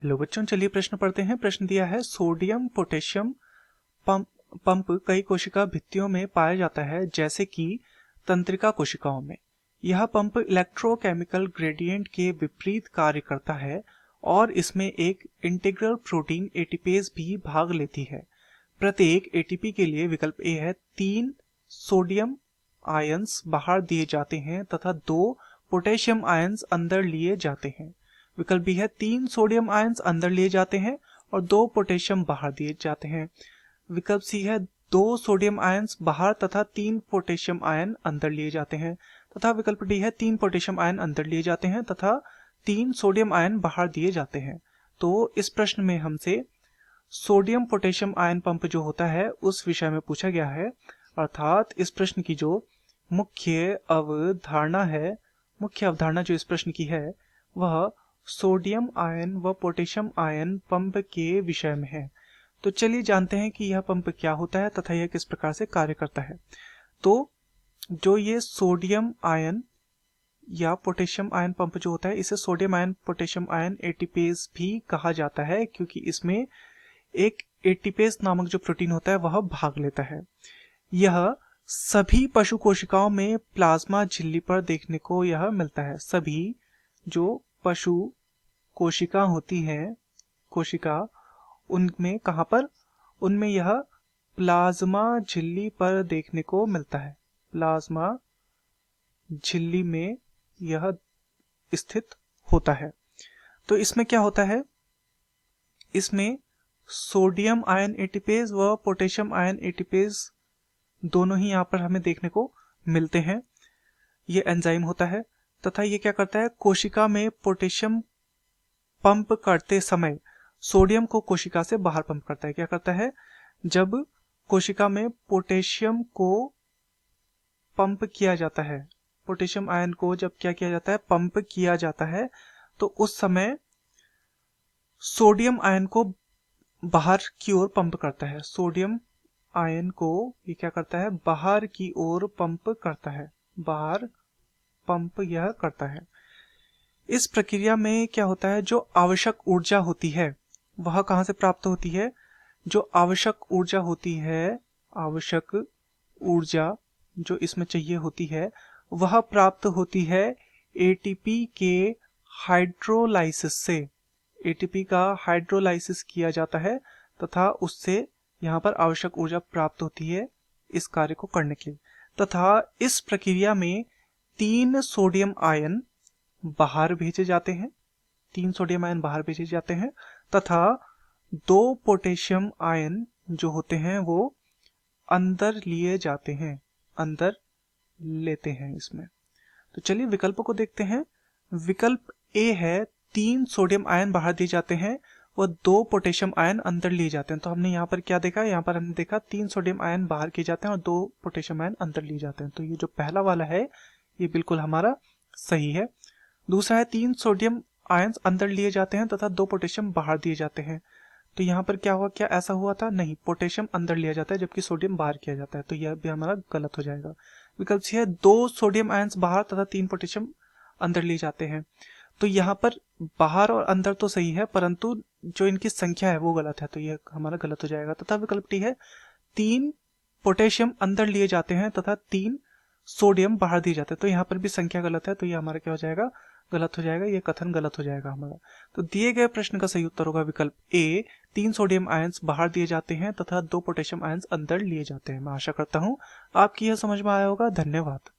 Hello बच्चों, चलिए प्रश्न पढ़ते हैं। प्रश्न दिया है सोडियम पोटेशियम पंप कई कोशिका भित्तियों में पाया जाता है, जैसे कि तंत्रिका कोशिकाओं में। यह पंप इलेक्ट्रोकेमिकल ग्रेडियंट के विपरीत कार्य करता है और इसमें एक इंटीग्रल प्रोटीन एटीपेज भी भाग लेती है। प्रत्येक एटीपी के लिए विकल्प ए है 3 सोडियम आयंस बाहर दिए जाते हैं तथा 2 पोटेशियम आयंस अंदर लिए जाते हैं। विकल्प बी है 3 सोडियम आयंस अंदर लिए जाते हैं और 2 पोटेशियम बाहर दिए जाते हैं। विकल्प सी है 2 सोडियम आयंस बाहर तथा 3 पोटेशियम आयन अंदर लिए जाते हैं। तथा विकल्प डी है 3 पोटेशियम आयन अंदर लिए जाते हैं तथा 3 सोडियम आयन बाहर दिए जाते हैं। तो इस प्रश्न में हमसे सोडियम पोटेशियम आयन पंप जो होता है उस विषय में पूछा गया है। अर्थात इस प्रश्न की जो मुख्य अवधारणा जो इस प्रश्न की है वह सोडियम आयन व पोटेशियम आयन पंप के विषय में है। तो चलिए जानते हैं कि यह पंप क्या होता है तथा यह किस प्रकार से कार्य करता है। तो जो ये सोडियम आयन या पोटेशियम आयन पंप जो होता है इसे sodium ion potassium ion ATPase भी कहा जाता है, क्योंकि इसमें एक एटीपेज नामक जो प्रोटीन होता है वह भाग लेता है। यह सभी पशु कोशिकाओं में प्लाज्मा झिल्ली पर देखने को यह मिलता है। सभी जो पशु कोशिका होती है उनमें कहां पर, उनमें यह प्लाज्मा झिल्ली पर देखने को मिलता है। प्लाज्मा झिल्ली में यह स्थित होता है। तो इसमें क्या होता है, इसमें सोडियम आयन एटीपेज व पोटेशियम आयन एटीपेज दोनों ही यहां पर हमें देखने को मिलते हैं। ये एंजाइम होता है तथा ये क्या करता है, कोशिका में पोटेशियम पंप करते समय सोडियम को कोशिका से बाहर पंप करता है। क्या करता है, जब कोशिका में पोटेशियम को पंप किया जाता है, पोटेशियम आयन को जब क्या किया जाता है, पंप किया जाता है, तो उस समय सोडियम आयन को बाहर की ओर पंप करता है। सोडियम आयन को ये क्या करता है, बाहर की ओर पंप करता है, बाहर पंप यह करता है। इस प्रक्रिया में क्या होता है, जो आवश्यक ऊर्जा होती है वह कहां से प्राप्त होती है, जो आवश्यक ऊर्जा होती है, आवश्यक ऊर्जा जो इसमें चाहिए होती है वह प्राप्त होती है एटीपी के हाइड्रोलाइसिस से। एटीपी का हाइड्रोलाइसिस किया जाता है तथा उससे यहाँ पर आवश्यक ऊर्जा प्राप्त होती है इस कार्य को करने के लिए। तथा इस प्रक्रिया में 3 सोडियम आयन बाहर भेजे जाते हैं, 3 सोडियम आयन बाहर भेजे जाते हैं तथा 2 पोटेशियम आयन जो होते हैं वो अंदर लिए जाते हैं, अंदर लेते हैं इसमें। तो चलिए विकल्पों को देखते हैं। विकल्प ए है 3 सोडियम आयन बाहर दिए जाते हैं व 2 पोटेशियम आयन अंदर लिए जाते हैं। तो हमने यहाँ पर क्या देखा, यहाँ पर हमने देखा 3 सोडियम आयन बाहर किए जाते हैं और 2 पोटेशियम आयन अंदर लिए जाते हैं। तो ये जो पहला वाला है ये बिल्कुल हमारा सही है। दूसरा है 3 सोडियम आयंस अंदर लिए जाते हैं तथा 2 पोटेशियम बाहर दिए जाते हैं। तो यहाँ पर क्या हुआ, क्या ऐसा हुआ था, नहीं, पोटेशियम अंदर लिया जाता है जबकि सोडियम बाहर किया जाता है। तो यह भी हमारा गलत हो जाएगा। विकल्प सी है 2 सोडियम आयंस बाहर तथा 3 पोटेशियम अंदर लिए जाते हैं। तो यहाँ पर बाहर और अंदर तो सही है, परंतु जो इनकी संख्या है वो गलत है, तो यह हमारा गलत हो जाएगा। तथा विकल्प डी है 3 पोटेशियम अंदर लिए जाते हैं तथा 3 सोडियम बाहर दिए जाते हैं। तो यहाँ पर भी संख्या गलत है, तो ये हमारा क्या हो जाएगा, गलत हो जाएगा, ये कथन गलत हो जाएगा हमारा। तो दिए गए प्रश्न का सही उत्तर होगा विकल्प ए, 3 सोडियम आयंस बाहर दिए जाते हैं तथा 2 पोटेशियम आयंस अंदर लिए जाते हैं। मैं आशा करता हूं आपकी यह समझ में आया होगा। धन्यवाद।